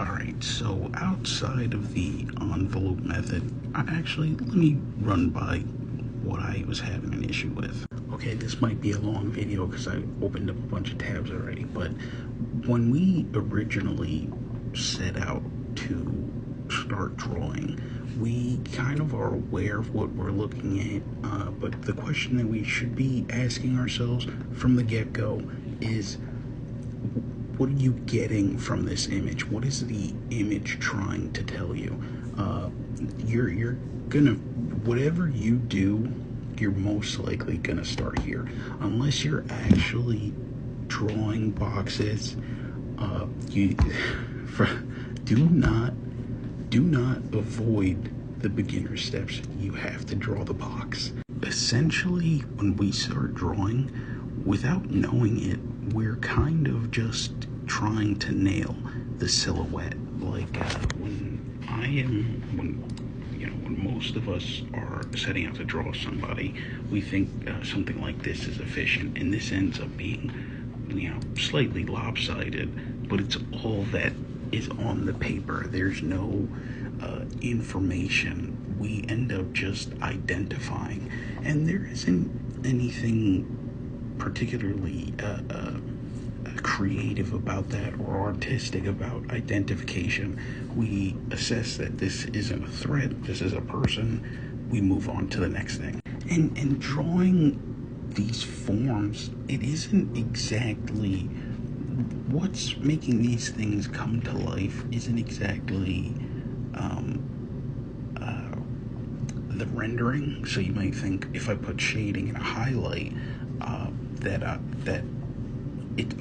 Alright, so outside of the envelope method, let me run by what I was having an issue with. Okay, this might be a long video because I opened up a bunch of tabs already, but when we originally set out to start drawing, we kind of are aware of what we're looking at, but the question that we should be asking ourselves from the get-go is, what are you getting from this image? What is the image trying to tell you? You're gonna, whatever you do, you're most likely gonna start here. Unless you're actually drawing boxes, do not avoid the beginner steps. You have to draw the box. Essentially, when we start drawing, without knowing it, we're kind of just trying to nail the silhouette. Like when most of us are setting out to draw somebody, we think something like this is efficient, and this ends up being, slightly lopsided, but it's all that is on the paper. There's no information. We end up just identifying, and there isn't anything particularly creative about that or artistic about identification. We assess that this isn't a threat, this is a person, we move on to the next thing. And drawing these forms, it isn't exactly what's making these things come to life, isn't exactly the rendering. So you might think, if I put shading and a highlight, that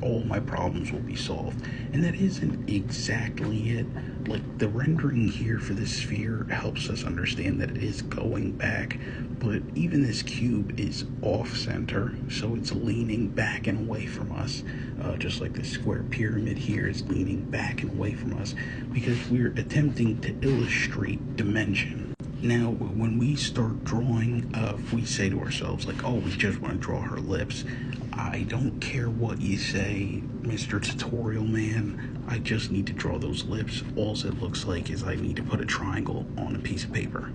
all my problems will be solved, and that isn't exactly it. Like, the rendering here for this sphere helps us understand that it is going back, but even this cube is off center, so it's leaning back and away from us, just like the square pyramid here is leaning back and away from us, because we're attempting to illustrate dimension. Now, when we start drawing, if we say to ourselves, like, oh, we just want to draw her lips, I don't care what you say, Mr. Tutorial Man, I just need to draw those lips. All it looks like is I need to put a triangle on a piece of paper.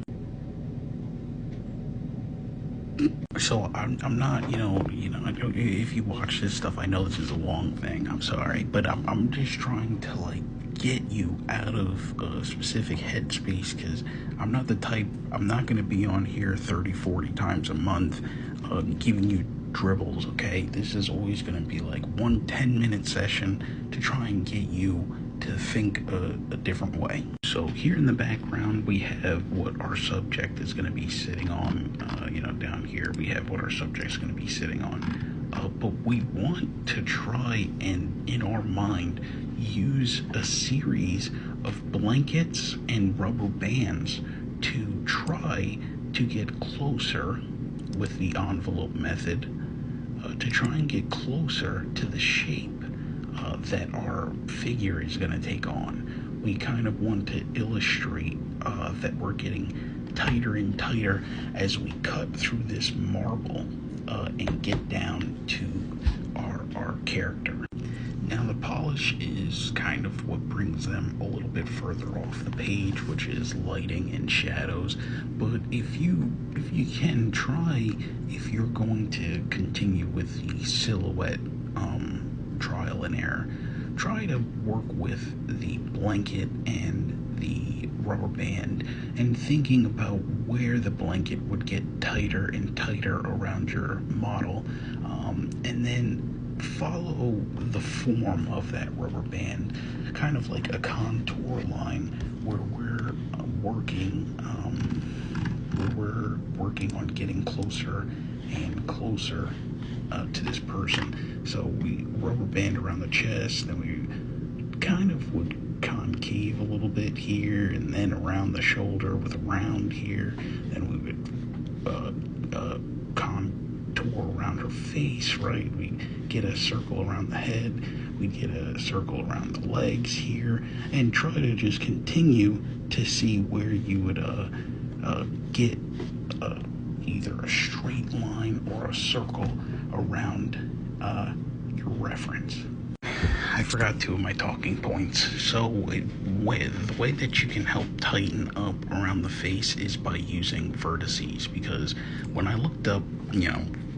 So I'm not, if you watch this stuff, I know this is a long thing, I'm sorry, but I'm just trying to, like, get you out of a specific headspace, because I'm not the type, I'm not going to be on here 30-40 times a month giving you dribbles, okay? This is always going to be like one 10-minute session to try and get you to think a different way. So here in the background, we have what our subject is going to be sitting on. Down here, we have what our subject is going to be sitting on. But we want to try and, in our mind, use a series of blankets and rubber bands to try to get closer with the envelope method, to try and get closer to the shape that our figure is going to take on. We kind of want to illustrate that we're getting tighter and tighter as we cut through this marble and get down to our character. Now, the polish is kind of what brings them a little bit further off the page, which is lighting and shadows. But if you can try, if you're going to continue with the silhouette trial and error, try to work with the blanket and the rubber band, and thinking about where the blanket would get tighter and tighter around your model, and then follow the form of that rubber band, kind of like a contour line where we're working on getting closer and closer to this person. So we rubber band around the chest, then we kind of would concave a little bit here, and then around the shoulder with a round here, then we would contour around her face, right? We get a circle around the head, we get a circle around the legs here, and try to just continue to see where you would get either a straight line or a circle around your reference. I forgot two of my talking points. So, the way that you can help tighten up around the face is by using vertices. Because when I looked up,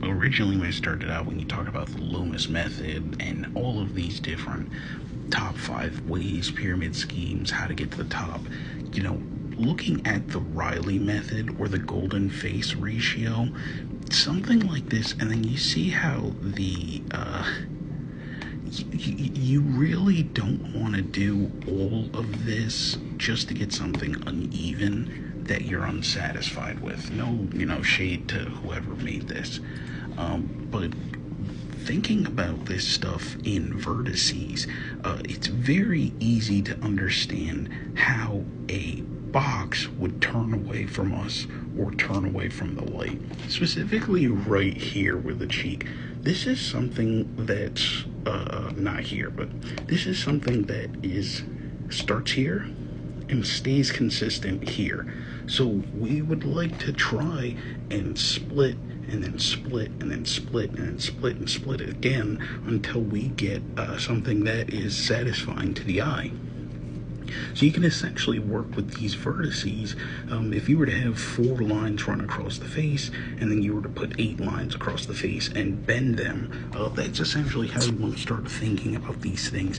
originally when I started out, when you talk about the Loomis method and all of these different top 5 ways, pyramid schemes, how to get to the top, looking at the Riley method or the golden face ratio, something like this, and then you see how you really don't want to do all of this just to get something uneven that you're unsatisfied with. No, shade to whoever made this. But thinking about this stuff in vertices, it's very easy to understand how a box would turn away from us or turn away from the light. Specifically right here with the cheek. This is something that's not here, but this is something that starts here and stays consistent here. So we would like to try and split and then split and then split and then split and split again until we get something that is satisfying to the eye. So you can essentially work with these vertices. If you were to have 4 lines run across the face, and then you were to put 8 lines across the face and bend them, that's essentially how you want to start thinking about these things.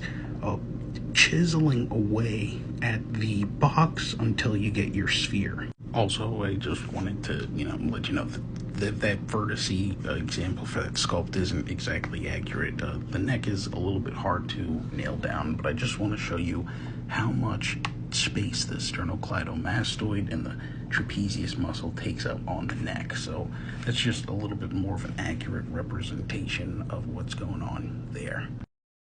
Chiseling away at the box until you get your sphere. Also, I just wanted to, let you know that vertice example for that sculpt isn't exactly accurate. The neck is a little bit hard to nail down, but I just want to show you how much space the sternocleidomastoid and the trapezius muscle takes up on the neck. So that's just a little bit more of an accurate representation of what's going on there.